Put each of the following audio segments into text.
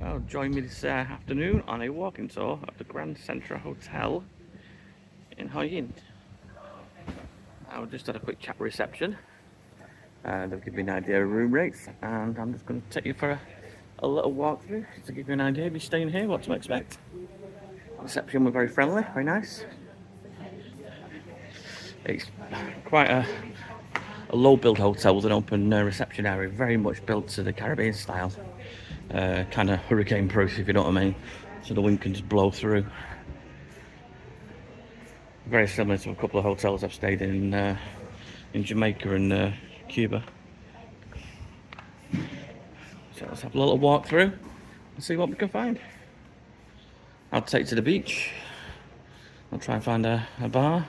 Well, join me this afternoon on a walking tour of the Grand Centara Hotel in Hua Hin. I've just had a quick chat reception. They've given me an idea of room rates, and I'm just going to take you for a little walk through to give you an idea if you're staying here, what to expect. Reception were very friendly, very nice. It's quite a low build hotel with an open reception area, very much built to the Caribbean style. Kind of hurricane proof, if you know what I mean, so the wind can just blow through. Very similar to a couple of hotels I've stayed in Jamaica and Cuba. So let's have a little walk through and see what we can find. I'll take you to the beach. I'll try and find a bar.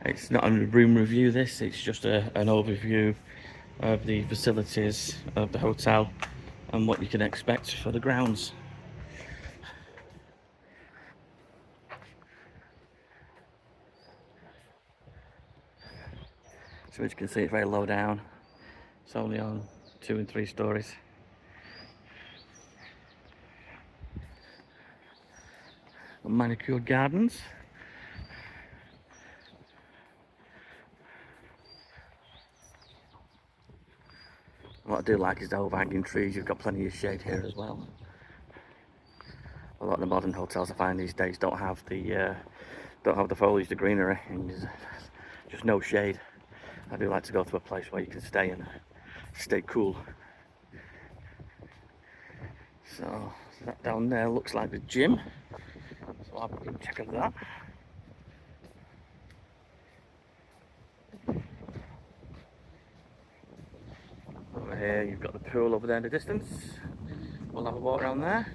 It's not a room review this, it's just an overview of the facilities of the hotel and what you can expect for the grounds. So as you can see, it's very low down. It's only on 2 and 3 stories. Manicured gardens. What I do like is the overhanging trees. You've got plenty of shade here as well. A lot of the modern hotels I find these days don't have the foliage, the greenery, and there's just no shade. I do like to go to a place where you can stay and stay cool. So that down there looks like the gym. So I'll have a check of that. Over here you've got the pool over there in the distance. We'll have a walk around there.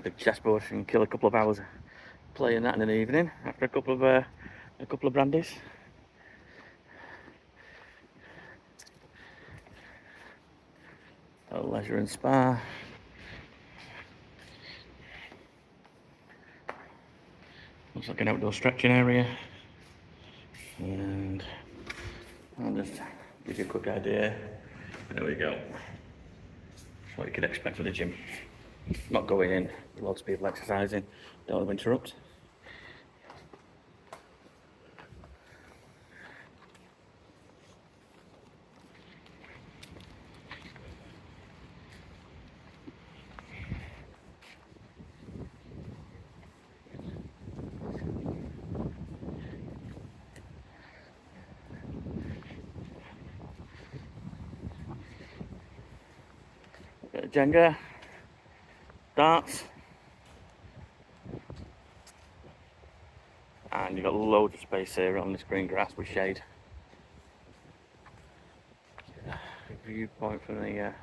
Big chessboard, you can kill a couple of hours playing that in an evening after a couple of brandies. A leisure and spa. Looks like an outdoor stretching area. And I'll just give you a quick idea. There we go. That's what you could expect for the gym. Not going in, lots of people exercising, don't want to interrupt. Bit of Jenga, darts, and you've got loads of space here on this green grass with shade. Viewpoint from the there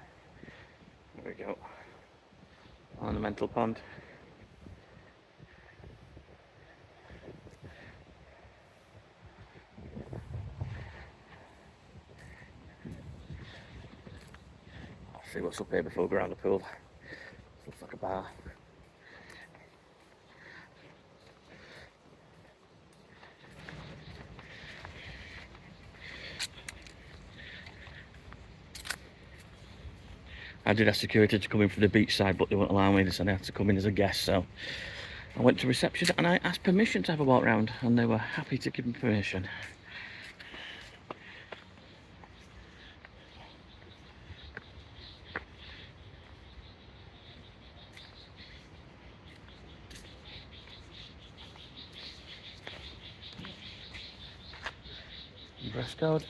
we go, ornamental pond. I'll see what's up here before we go around the pool. It looks like a bar. I did ask security to come in from the beach side, but they wouldn't allow me. They said I had to come in as a guest, so I went to reception and I asked permission to have a walk around, and they were happy to give me permission. Dress code.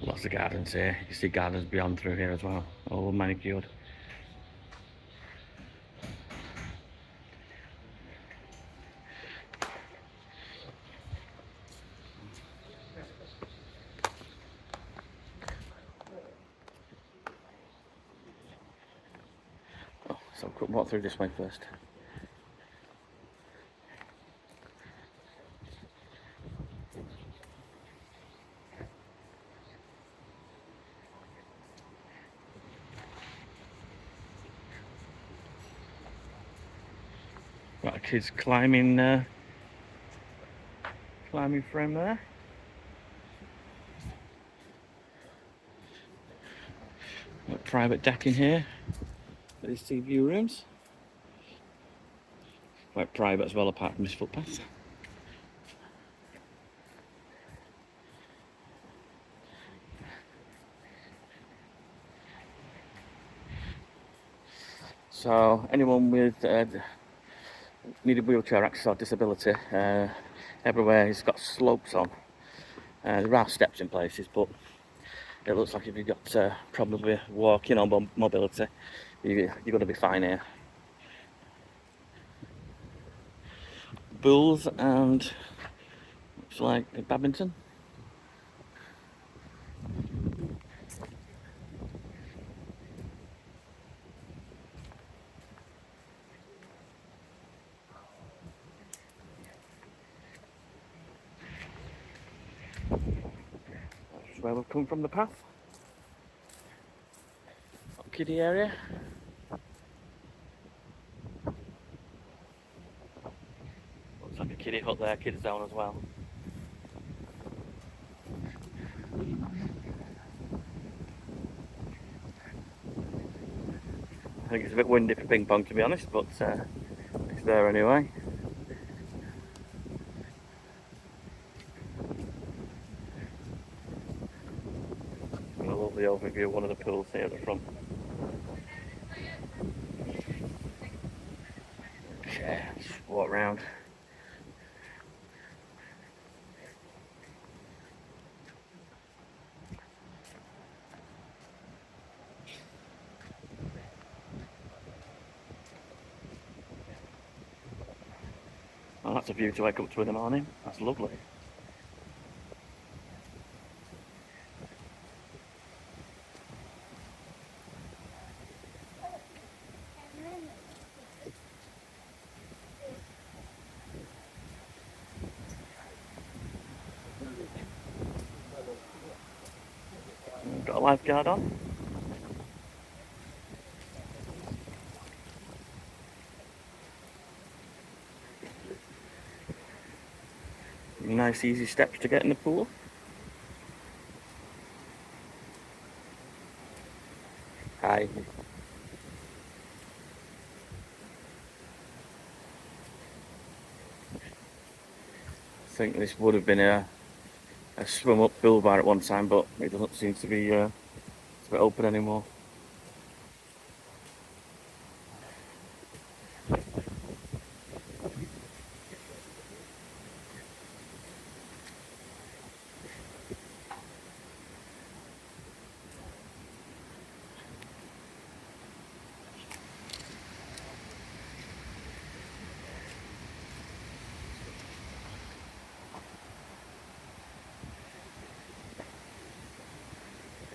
Lots of gardens here. You can see gardens beyond through here as well, all manicured. So we'll walk through this way first. Got a kid's climbing frame there. Got private deck in here for these 2 view rooms. Quite private as well, apart from this footpath. So anyone with needed wheelchair access or disability, everywhere has got slopes on. There are steps in places, but it looks like if you've got problems with walking or mobility, you're going to be fine here. Bulls and looks like badminton. That's where we've come from the path. Kiddie area. Looks like a kiddie hut there, kids zone as well. I think it's a bit windy for ping pong, to be honest, but it's there anyway. And a lovely overview of one of the pools here at the front. Okay, let's walk round. Oh, that's a view to wake up to in the morning. That's lovely. Got a lifeguard on. Nice easy steps to get in the pool. Hi. I think this would have been a swim up pool bar at one time, but it doesn't seem to be open anymore.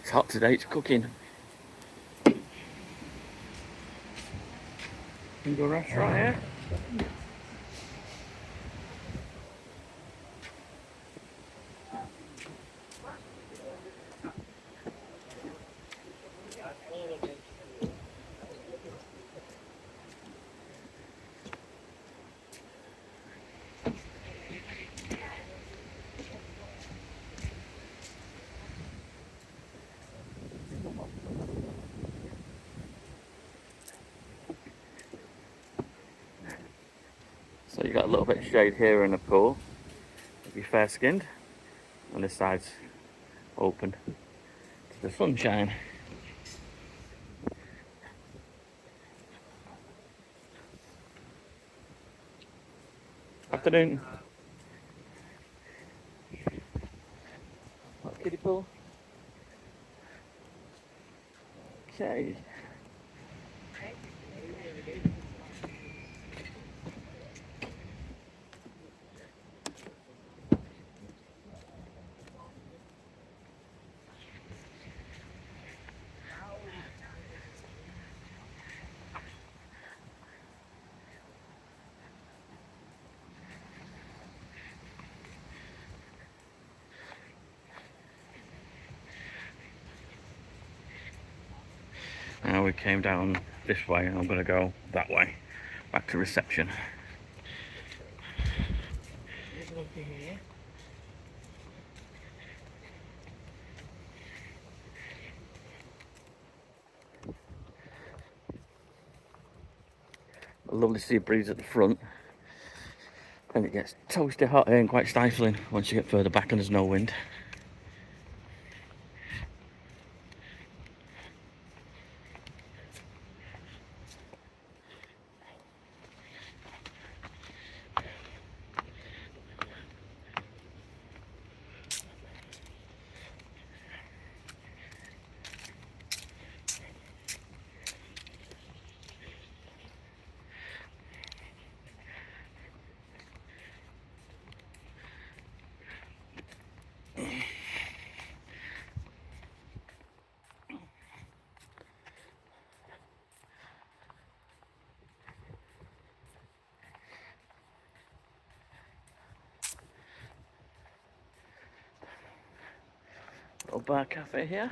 It's hot today, it's cooking. Single restaurant here. So you got a little bit of shade here in the pool, if you're fair skinned, and this side's open to the sunshine. Afternoon. Kiddie pool. Okay. now we came down this way and I'm going to go that way, back to reception. A lovely sea breeze at the front, and it gets toasty hot here and quite stifling once you get further back and there's no wind. Little bar cafe here.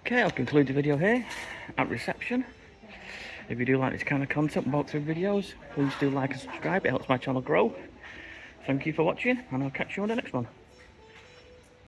Okay, I'll conclude the video here at reception. If you do like this kind of content, walkthrough videos, please do like and subscribe. It helps my channel grow. Thank you for watching, and I'll catch you on the next one.